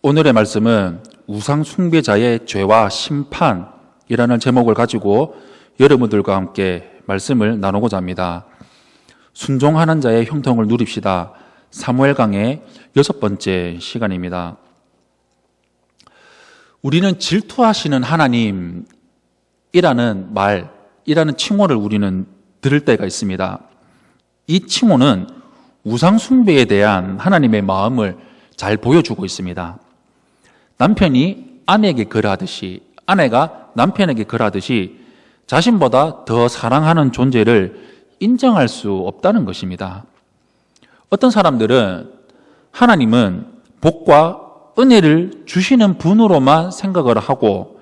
오늘의 말씀은 우상 숭배자의 죄와 심판이라는 제목을 가지고 여러분들과 함께 말씀을 나누고자 합니다. 순종하는 자의 형통을 누립시다. 사무엘강의 6번째 시간입니다. 우리는 질투하시는 하나님이라는 이라는 칭호를 우리는 들을 때가 있습니다. 이 칭호는 우상 숭배에 대한 하나님의 마음을 잘 보여주고 있습니다. 남편이 아내에게 그러하듯이, 아내가 남편에게 그러하듯이 자신보다 더 사랑하는 존재를 인정할 수 없다는 것입니다. 어떤 사람들은 하나님은 복과 은혜를 주시는 분으로만 생각을 하고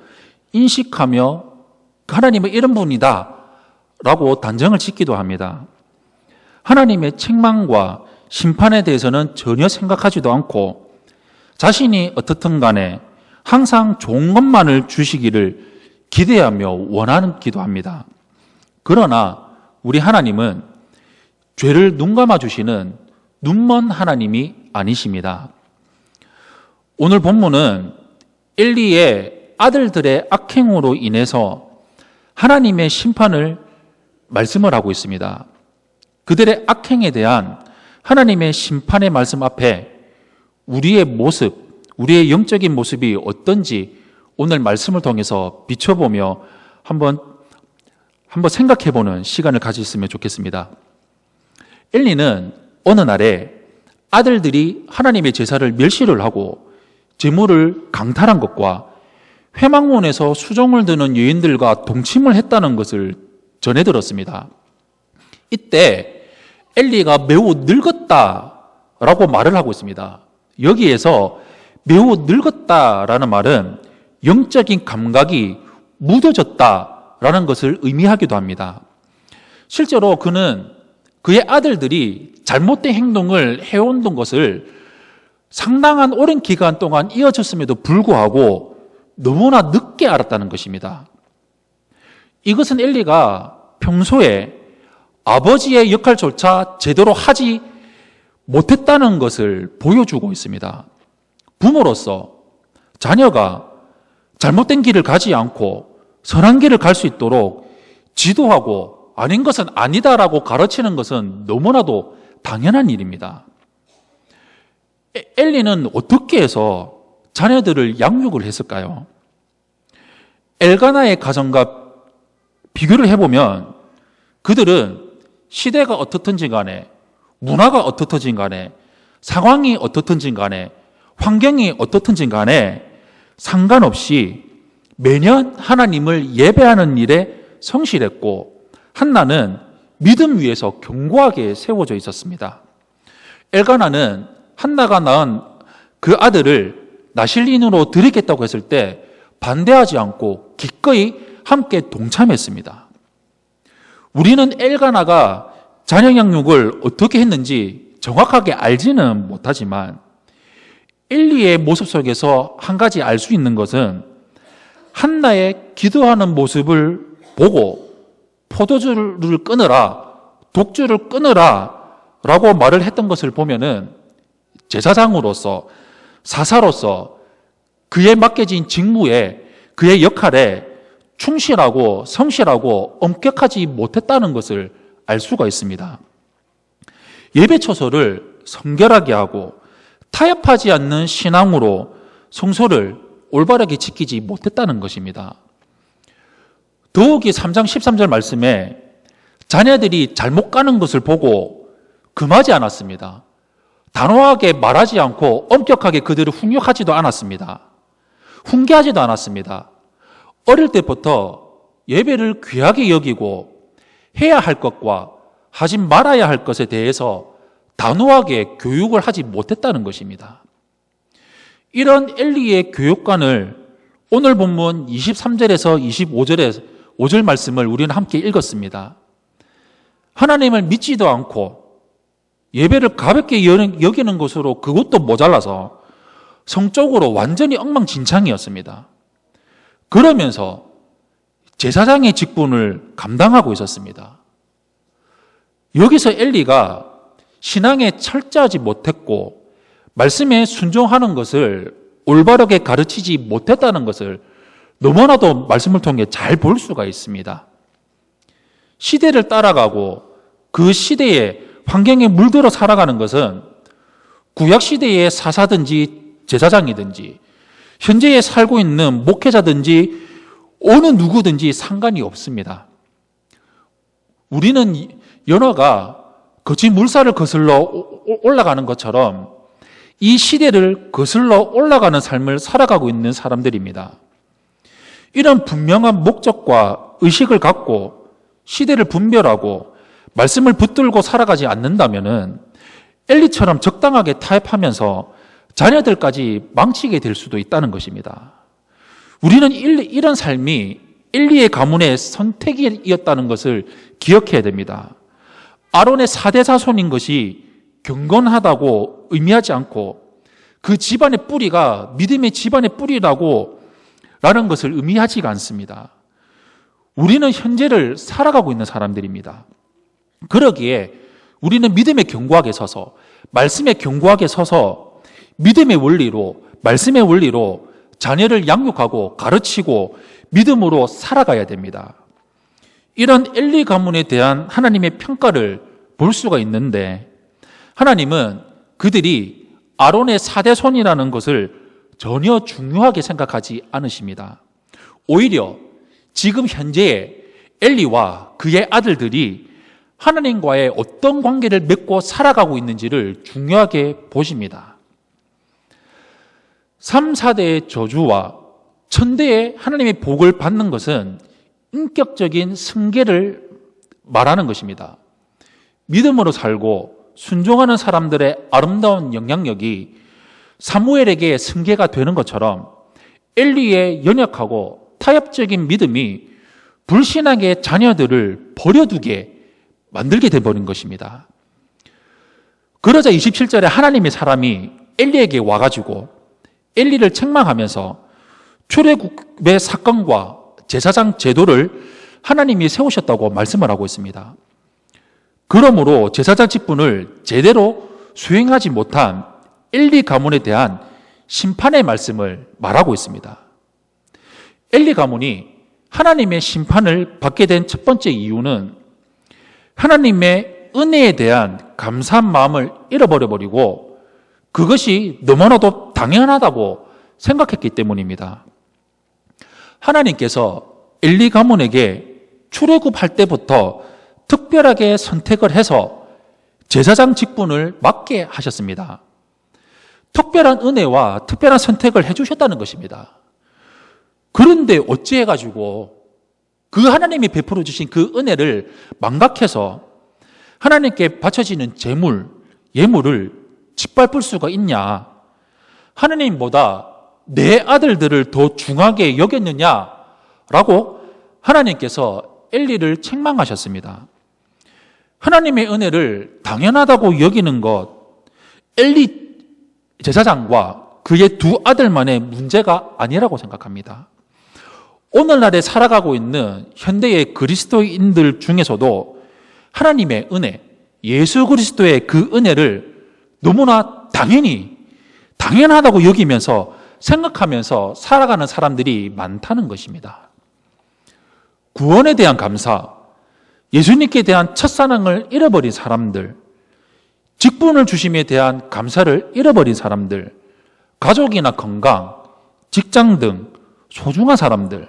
인식하며 하나님은 이런 분이다 라고 단정을 짓기도 합니다. 하나님의 책망과 심판에 대해서는 전혀 생각하지도 않고 자신이 어떻든 간에 항상 좋은 것만을 주시기를 기대하며 원하는 기도합니다. 그러나 우리 하나님은 죄를 눈감아 주시는 눈먼 하나님이 아니십니다. 오늘 본문은 엘리의 아들들의 악행으로 인해서 하나님의 심판을 말씀을 하고 있습니다. 그들의 악행에 대한 하나님의 심판의 말씀 앞에 우리의 모습, 우리의 영적인 모습이 어떤지 오늘 말씀을 통해서 비춰보며 한번 생각해보는 시간을 가졌으면 좋겠습니다. 엘리는 어느 날에 아들들이 하나님의 제사를 멸시를 하고 제물을 강탈한 것과 회막문에서 수종을 드는 여인들과 동침을 했다는 것을 전해 들었습니다. 이때 엘리가 매우 늙었다라고 말을 하고 있습니다. 여기에서 매우 늙었다라는 말은 영적인 감각이 무뎌졌다라는 것을 의미하기도 합니다. 실제로 그는 그의 아들들이 잘못된 행동을 해온 것을 상당한 오랜 기간 동안 이어졌음에도 불구하고 너무나 늦게 알았다는 것입니다. 이것은 엘리가 평소에 아버지의 역할조차 제대로 하지 못했다는 것을 보여주고 있습니다. 부모로서 자녀가 잘못된 길을 가지 않고 선한 길을 갈 수 있도록 지도하고 아닌 것은 아니다라고 가르치는 것은 너무나도 당연한 일입니다. 엘리는 어떻게 해서 자녀들을 양육을 했을까요? 엘가나의 가정과 비교를 해보면 그들은 시대가 어떻든지 간에 문화가 어떻든지 간에 상황이 어떻든지 간에 환경이 어떻든지 간에 상관없이 매년 하나님을 예배하는 일에 성실했고 한나는 믿음 위에서 견고하게 세워져 있었습니다. 엘가나는 한나가 낳은 그 아들을 나실린으로 드리겠다고 했을 때 반대하지 않고 기꺼이 함께 동참했습니다. 우리는 엘가나가 자녀 양육을 어떻게 했는지 정확하게 알지는 못하지만 엘리의 모습 속에서 한 가지 알 수 있는 것은 한나의 기도하는 모습을 보고 포도주를 끊으라, 독주를 끊으라 라고 말을 했던 것을 보면은 제사장으로서 사사로서 그에 맡겨진 직무에 그의 역할에 충실하고 성실하고 엄격하지 못했다는 것을 알 수가 있습니다. 예배 처소를 성결하게 하고 타협하지 않는 신앙으로 성소를 올바르게 지키지 못했다는 것입니다. 더욱이 3장 13절 말씀에 자녀들이 잘못 가는 것을 보고 금하지 않았습니다. 단호하게 말하지 않고 엄격하게 그들을 훈육하지도 않았습니다. 훈계하지도 않았습니다. 어릴 때부터 예배를 귀하게 여기고 해야 할 것과 하지 말아야 할 것에 대해서 단호하게 교육을 하지 못했다는 것입니다. 이런 엘리의 교육관을 오늘 본문 23절에서 25절의 5절 말씀을 우리는 함께 읽었습니다. 하나님을 믿지도 않고 예배를 가볍게 여기는 것으로 그것도 모자라서 성적으로 완전히 엉망진창이었습니다. 그러면서 제사장의 직분을 감당하고 있었습니다. 여기서 엘리가 신앙에 철저하지 못했고 말씀에 순종하는 것을 올바르게 가르치지 못했다는 것을 너무나도 말씀을 통해 잘 볼 수가 있습니다. 시대를 따라가고 그 시대의 환경에 물들어 살아가는 것은 구약시대의 사사든지 제사장이든지 현재에 살고 있는 목회자든지 어느 누구든지 상관이 없습니다. 우리는 연어가 거친 물살을 거슬러 올라가는 것처럼 이 시대를 거슬러 올라가는 삶을 살아가고 있는 사람들입니다. 이런 분명한 목적과 의식을 갖고 시대를 분별하고 말씀을 붙들고 살아가지 않는다면 엘리처럼 적당하게 타협하면서 자녀들까지 망치게 될 수도 있다는 것입니다. 우리는 이런 삶이 엘리의 가문의 선택이었다는 것을 기억해야 됩니다. 아론의 4대 자손인 것이 경건하다고 의미하지 않고 그 집안의 뿌리가 믿음의 집안의 뿌리라고 라는 것을 의미하지가 않습니다. 우리는 현재를 살아가고 있는 사람들입니다. 그러기에 우리는 믿음의 견고하게 서서 말씀의 견고하게 서서 믿음의 원리로 말씀의 원리로 자녀를 양육하고 가르치고 믿음으로 살아가야 됩니다. 이런 엘리 가문에 대한 하나님의 평가를 볼 수가 있는데 하나님은 그들이 아론의 4대 손이라는 것을 전혀 중요하게 생각하지 않으십니다. 오히려 지금 현재의 엘리와 그의 아들들이 하나님과의 어떤 관계를 맺고 살아가고 있는지를 중요하게 보십니다. 3, 4대의 저주와 천대의 하나님의 복을 받는 것은 인격적인 승계를 말하는 것입니다. 믿음으로 살고 순종하는 사람들의 아름다운 영향력이 사무엘에게 승계가 되는 것처럼 엘리의 연약하고 타협적인 믿음이 불신앙의 자녀들을 버려두게 만들게 돼버린 것입니다. 그러자 27절에 하나님의 사람이 엘리에게 와가지고 엘리를 책망하면서 출애굽의 사건과 제사장 제도를 하나님이 세우셨다고 말씀을 하고 있습니다. 그러므로 제사장 직분을 제대로 수행하지 못한 엘리 가문에 대한 심판의 말씀을 말하고 있습니다. 엘리 가문이 하나님의 심판을 받게 된 첫 번째 이유는 하나님의 은혜에 대한 감사한 마음을 잃어버려버리고 그것이 너무나도 당연하다고 생각했기 때문입니다. 하나님께서 엘리 가문에게 출애굽할 때부터 특별하게 선택을 해서 제사장 직분을 맡게 하셨습니다. 특별한 은혜와 특별한 선택을 해주셨다는 것입니다. 그런데 어찌해가지고 그 하나님이 베풀어 주신 그 은혜를 망각해서 하나님께 바쳐지는 제물, 예물을 짓밟을 수가 있냐? 하나님보다 내 아들들을 더 중하게 여겼느냐라고 하나님께서 엘리를 책망하셨습니다. 하나님의 은혜를 당연하다고 여기는 것, 엘리 제사장과 그의 두 아들만의 문제가 아니라고 생각합니다. 오늘날에 살아가고 있는 현대의 그리스도인들 중에서도 하나님의 은혜, 예수 그리스도의 그 은혜를 너무나 당연하다고 여기면서 생각하면서 살아가는 사람들이 많다는 것입니다. 구원에 대한 감사, 예수님께 대한 첫사랑을 잃어버린 사람들, 직분을 주심에 대한 감사를 잃어버린 사람들, 가족이나 건강, 직장 등 소중한 사람들,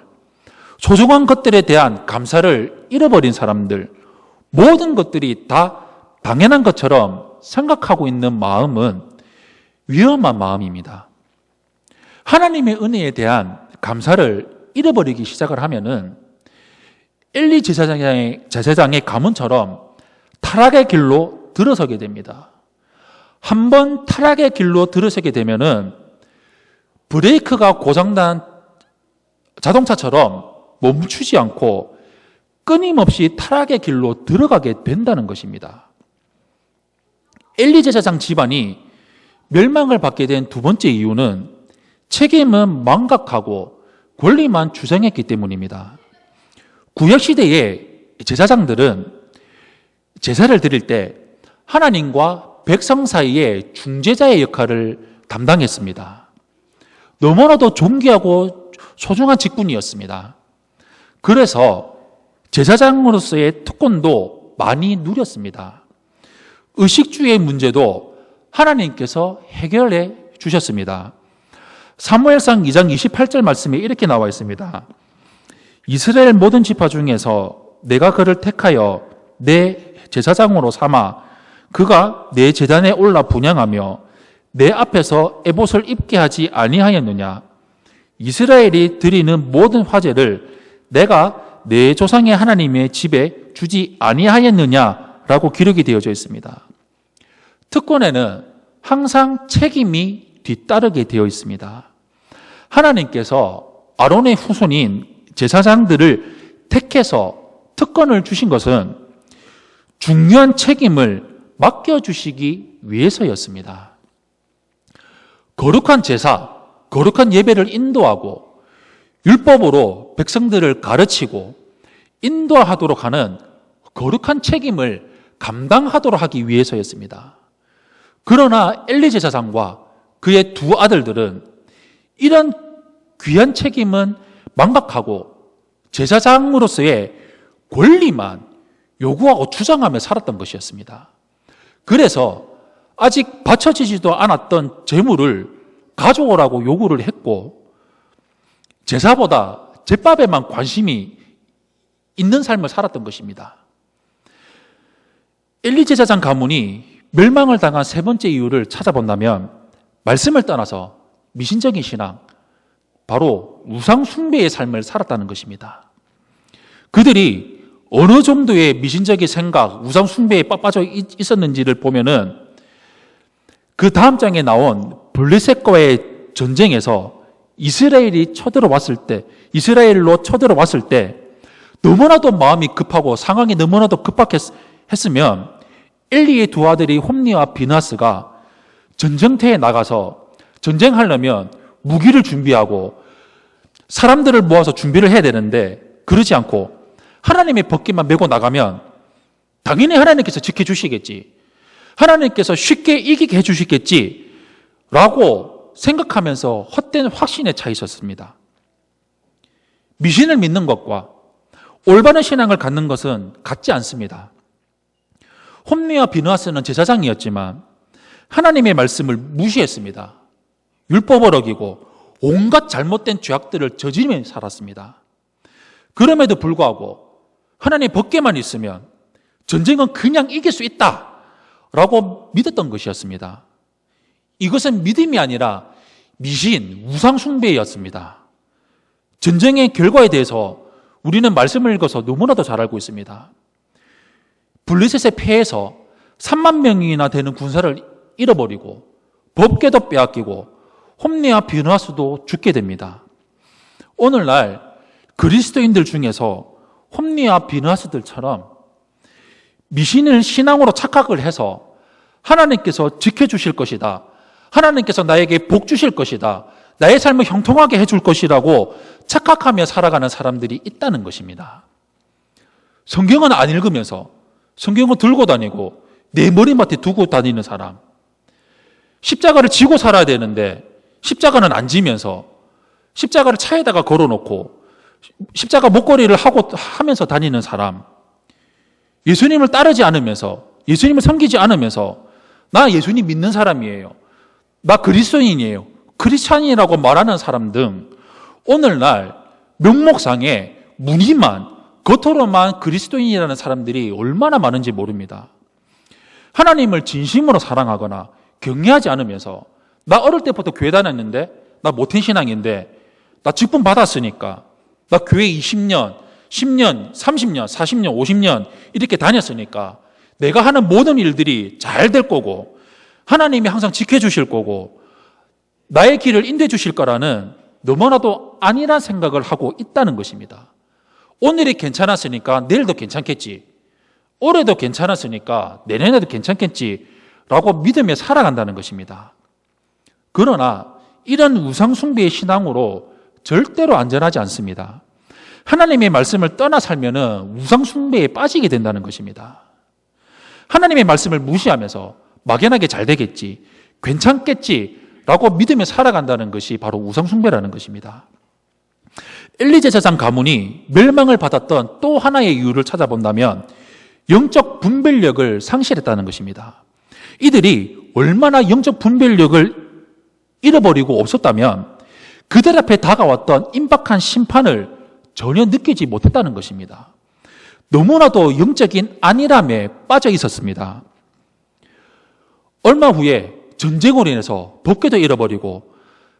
소중한 것들에 대한 감사를 잃어버린 사람들, 모든 것들이 다 당연한 것처럼 생각하고 있는 마음은 위험한 마음입니다. 하나님의 은혜에 대한 감사를 잃어버리기 시작을 하면은 엘리 제사장의 가문처럼 타락의 길로 들어서게 됩니다. 한번 타락의 길로 들어서게 되면은 브레이크가 고장난 자동차처럼 멈추지 않고 끊임없이 타락의 길로 들어가게 된다는 것입니다. 엘리 제사장 집안이 멸망을 받게 된 두 번째 이유는 책임은 망각하고 권리만 주장했기 때문입니다. 구약시대의 제사장들은 제사를 드릴 때 하나님과 백성 사이의 중재자의 역할을 담당했습니다. 너무나도 존귀하고 소중한 직분이었습니다. 그래서 제사장으로서의 특권도 많이 누렸습니다. 의식주의 문제도 하나님께서 해결해 주셨습니다. 사무엘상 2장 28절 말씀에 이렇게 나와 있습니다. 이스라엘 모든 지파 중에서 내가 그를 택하여 내 제사장으로 삼아 그가 내 제단에 올라 분향하며 내 앞에서 에봇을 입게 하지 아니하였느냐. 이스라엘이 드리는 모든 화제를 내가 내 조상의 하나님의 집에 주지 아니하였느냐라고 기록이 되어져 있습니다. 특권에는 항상 책임이 뒤따르게 되어 있습니다. 하나님께서 아론의 후손인 제사장들을 택해서 특권을 주신 것은 중요한 책임을 맡겨주시기 위해서였습니다. 거룩한 제사, 거룩한 예배를 인도하고 율법으로 백성들을 가르치고 인도하도록 하는 거룩한 책임을 감당하도록 하기 위해서였습니다. 그러나 엘리 제사장과 그의 두 아들들은 이런 귀한 책임은 망각하고 제사장으로서의 권리만 요구하고 주장하며 살았던 것이었습니다. 그래서 아직 바쳐지지도 않았던 제물을 가져오라고 요구를 했고 제사보다 제밥에만 관심이 있는 삶을 살았던 것입니다. 엘리 제사장 가문이 멸망을 당한 세 번째 이유를 찾아본다면 말씀을 떠나서 미신적인 신앙, 바로 우상 숭배의 삶을 살았다는 것입니다. 그들이 어느 정도의 미신적인 생각, 우상 숭배에 빠져 있었는지를 보면은 그 다음 장에 나온 블레셋과의 전쟁에서 이스라엘로 쳐들어왔을 때 너무나도 마음이 급하고 상황이 너무나도 급박했으면 엘리의 두 아들이 홈니와 비나스가 전쟁터에 나가서 전쟁하려면 무기를 준비하고 사람들을 모아서 준비를 해야 되는데 그러지 않고 하나님의 법궤만 메고 나가면 당연히 하나님께서 지켜주시겠지, 하나님께서 쉽게 이기게 해주시겠지 라고 생각하면서 헛된 확신에 차 있었습니다. 미신을 믿는 것과 올바른 신앙을 갖는 것은 같지 않습니다. 홈니와 비느하스는 제사장이었지만 하나님의 말씀을 무시했습니다. 율법을 어기고 온갖 잘못된 죄악들을 저지르며 살았습니다. 그럼에도 불구하고 하나님의 법궤만 있으면 전쟁은 그냥 이길 수 있다라고 믿었던 것이었습니다. 이것은 믿음이 아니라 미신, 우상 숭배였습니다. 전쟁의 결과에 대해서 우리는 말씀을 읽어서 너무나도 잘 알고 있습니다. 블레셋의 패해서 3만 명이나 되는 군사를 잃어버리고 법궤도 빼앗기고 홈니와 비느하스도 죽게 됩니다. 오늘날 그리스도인들 중에서 홈니와 비느하스들처럼 미신을 신앙으로 착각을 해서 하나님께서 지켜주실 것이다, 하나님께서 나에게 복 주실 것이다, 나의 삶을 형통하게 해줄 것이라고 착각하며 살아가는 사람들이 있다는 것입니다. 성경은 안 읽으면서 성경을 들고 다니고 내 머리맡에 두고 다니는 사람, 십자가를 지고 살아야 되는데 십자가는 안 지면서 십자가를 차에다가 걸어놓고 십자가 목걸이를 하면서 다니는 사람, 예수님을 따르지 않으면서, 예수님을 섬기지 않으면서 나 예수님 믿는 사람이에요, 나 그리스도인이에요, 크리스찬이라고 말하는 사람 등 오늘날 명목상에 무늬만, 겉으로만 그리스도인이라는 사람들이 얼마나 많은지 모릅니다. 하나님을 진심으로 사랑하거나 경외하지 않으면서 나 어릴 때부터 교회 다녔는데, 나 모태 신앙인데, 나 직분 받았으니까, 나 교회 20년, 10년, 30년, 40년, 50년 이렇게 다녔으니까 내가 하는 모든 일들이 잘 될 거고 하나님이 항상 지켜주실 거고 나의 길을 인도해 주실 거라는 너무나도 아니란 생각을 하고 있다는 것입니다. 오늘이 괜찮았으니까 내일도 괜찮겠지, 올해도 괜찮았으니까 내년에도 괜찮겠지 라고 믿으며 살아간다는 것입니다. 그러나 이런 우상숭배의 신앙으로 절대로 안전하지 않습니다. 하나님의 말씀을 떠나 살면은 우상숭배에 빠지게 된다는 것입니다. 하나님의 말씀을 무시하면서 막연하게 잘 되겠지, 괜찮겠지 라고 믿으며 살아간다는 것이 바로 우상숭배라는 것입니다. 엘리 제사장 가문이 멸망을 받았던 또 하나의 이유를 찾아본다면 영적 분별력을 상실했다는 것입니다. 이들이 얼마나 영적 분별력을 잃어버리고 없었다면 그들 앞에 다가왔던 임박한 심판을 전혀 느끼지 못했다는 것입니다. 너무나도 영적인 안일함에 빠져 있었습니다. 얼마 후에 전쟁으로 인해서 법궤도 잃어버리고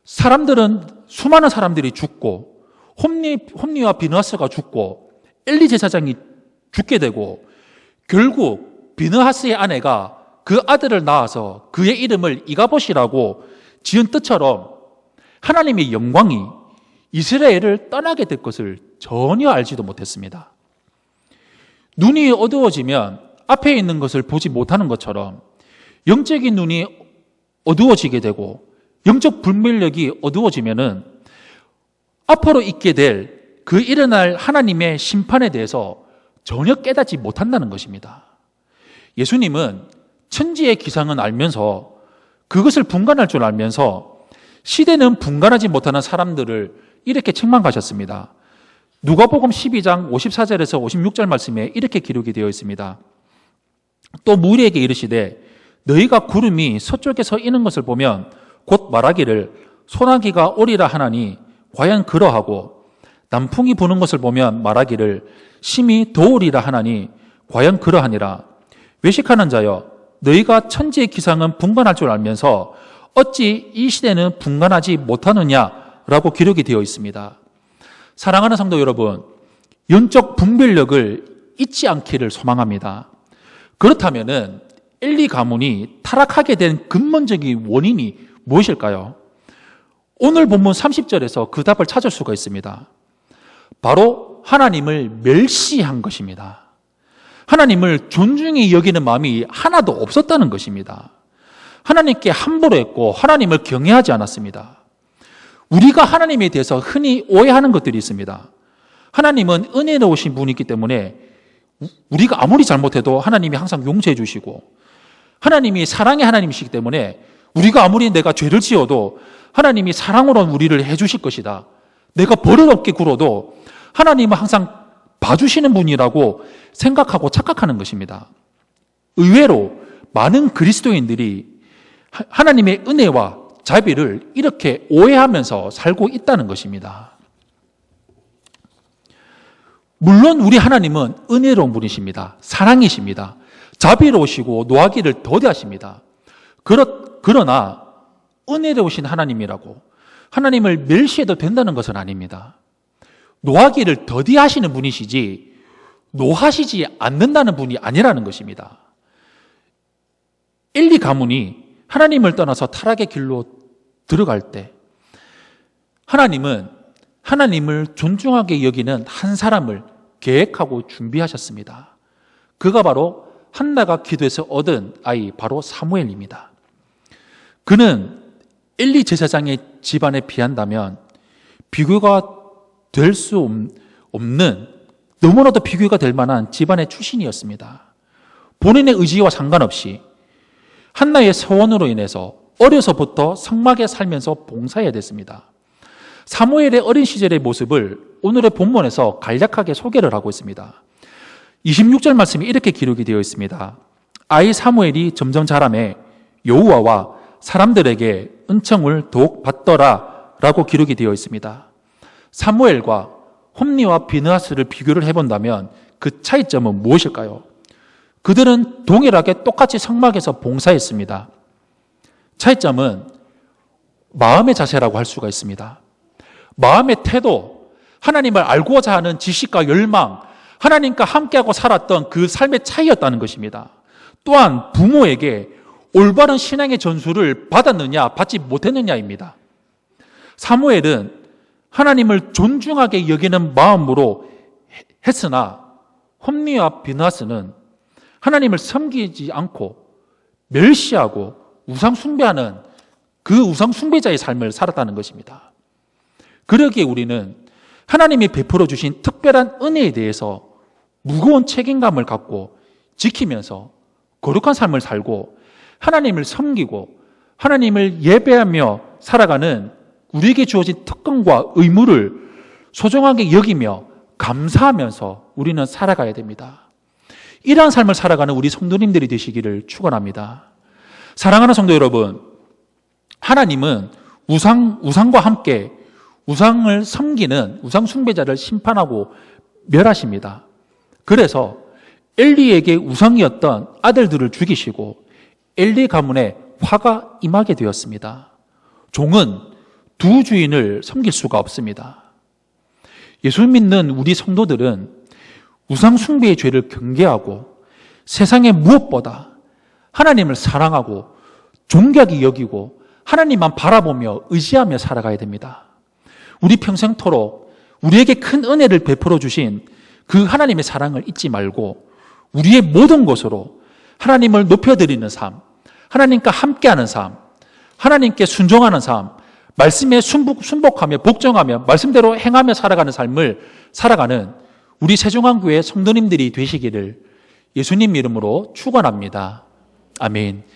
수많은 사람들이 죽고 홈리와 비느하스가 죽고 엘리 제사장이 죽게 되고 결국 비느하스의 아내가 그 아들을 낳아서 그의 이름을 이가봇이라고 지은 뜻처럼 하나님의 영광이 이스라엘을 떠나게 될 것을 전혀 알지도 못했습니다. 눈이 어두워지면 앞에 있는 것을 보지 못하는 것처럼 영적인 눈이 어두워지게 되고 영적 분별력이 어두워지면은 앞으로 있게 될 그 일어날 하나님의 심판에 대해서 전혀 깨닫지 못한다는 것입니다. 예수님은 천지의 기상은 알면서 그것을 분간할 줄 알면서 시대는 분간하지 못하는 사람들을 이렇게 책망하셨습니다. 누가복음 12장 54절에서 56절 말씀에 이렇게 기록이 되어 있습니다. 또 무리에게 이르시되 너희가 구름이 서쪽에서 이는 것을 보면 곧 말하기를 소나기가 오리라 하나니 과연 그러하고 남풍이 부는 것을 보면 말하기를 심히 더우리라 하나니 과연 그러하니라. 외식하는 자여 너희가 천지의 기상은 분간할 줄 알면서 어찌 이 시대는 분간하지 못하느냐라고 기록이 되어 있습니다. 사랑하는 성도 여러분, 영적 분별력을 잊지 않기를 소망합니다. 그렇다면은 엘리 가문이 타락하게 된 근본적인 원인이 무엇일까요? 오늘 본문 30절에서 그 답을 찾을 수가 있습니다. 바로 하나님을 멸시한 것입니다. 하나님을 존중히 여기는 마음이 하나도 없었다는 것입니다. 하나님께 함부로 했고 하나님을 경외하지 않았습니다. 우리가 하나님에 대해서 흔히 오해하는 것들이 있습니다. 하나님은 은혜로우신 분이기 때문에 우리가 아무리 잘못해도 하나님이 항상 용서해 주시고 하나님이 사랑의 하나님이시기 때문에 우리가 아무리 내가 죄를 지어도 하나님이 사랑으로 우리를 해주실 것이다. 내가 버릇없게 굴어도 하나님은 항상 봐주시는 분이라고 생각하고 착각하는 것입니다. 의외로 많은 그리스도인들이 하나님의 은혜와 자비를 이렇게 오해하면서 살고 있다는 것입니다. 물론 우리 하나님은 은혜로운 분이십니다. 사랑이십니다. 자비로우시고 노하기를 더디하십니다. 그러나 은혜로우신 하나님이라고 하나님을 멸시해도 된다는 것은 아닙니다. 노하기를 더디하시는 분이시지 노하시지 않는다는 분이 아니라는 것입니다. 엘리 가문이 하나님을 떠나서 타락의 길로 들어갈 때 하나님은 하나님을 존중하게 여기는 한 사람을 계획하고 준비하셨습니다. 그가 바로 한나가 기도해서 얻은 아이 바로 사무엘입니다. 그는 엘리 제사장의 집안에 비한다면 비교가 될 수 없는 너무나도 비교가 될 만한 집안의 출신이었습니다. 본인의 의지와 상관없이 한나의 서원으로 인해서 어려서부터 성막에 살면서 봉사해야 됐습니다. 사무엘의 어린 시절의 모습을 오늘의 본문에서 간략하게 소개를 하고 있습니다. 26절 말씀이 이렇게 기록이 되어 있습니다. 아이 사무엘이 점점 자라매 여호와와 사람들에게 은총을 더욱 받더라 라고 기록이 되어 있습니다. 사무엘과 홈리와 비느하스를 비교를 해본다면 그 차이점은 무엇일까요? 그들은 동일하게 똑같이 성막에서 봉사했습니다. 차이점은 마음의 자세라고 할 수가 있습니다. 마음의 태도, 하나님을 알고자 하는 지식과 열망, 하나님과 함께하고 살았던 그 삶의 차이였다는 것입니다. 또한 부모에게 올바른 신앙의 전수를 받았느냐 받지 못했느냐입니다. 사무엘은 하나님을 존중하게 여기는 마음으로 했으나 홈리와 비느하스는 하나님을 섬기지 않고 멸시하고 우상 숭배하는 그 우상 숭배자의 삶을 살았다는 것입니다. 그러기에 우리는 하나님이 베풀어 주신 특별한 은혜에 대해서 무거운 책임감을 갖고 지키면서 거룩한 삶을 살고 하나님을 섬기고 하나님을 예배하며 살아가는 우리에게 주어진 특권과 의무를 소중하게 여기며 감사하면서 우리는 살아가야 됩니다. 이러한 삶을 살아가는 우리 성도님들이 되시기를 축원합니다. 사랑하는 성도 여러분, 하나님은 우상과 함께 우상을 섬기는 우상 숭배자를 심판하고 멸하십니다. 그래서 엘리에게 우상이었던 아들들을 죽이시고 엘리 가문에 화가 임하게 되었습니다. 종은 두 주인을 섬길 수가 없습니다. 예수 믿는 우리 성도들은 우상 숭배의 죄를 경계하고 세상의 무엇보다 하나님을 사랑하고 존귀하게 여기고 하나님만 바라보며 의지하며 살아가야 됩니다. 우리 평생토록 우리에게 큰 은혜를 베풀어 주신 그 하나님의 사랑을 잊지 말고 우리의 모든 것으로 하나님을 높여드리는 삶, 하나님과 함께하는 삶, 하나님께 순종하는 삶, 말씀에 순복하며 복종하며 말씀대로 행하며 살아가는 삶을 살아가는 우리 세종안교회 성도님들이 되시기를 예수님 이름으로 축원합니다. 아멘.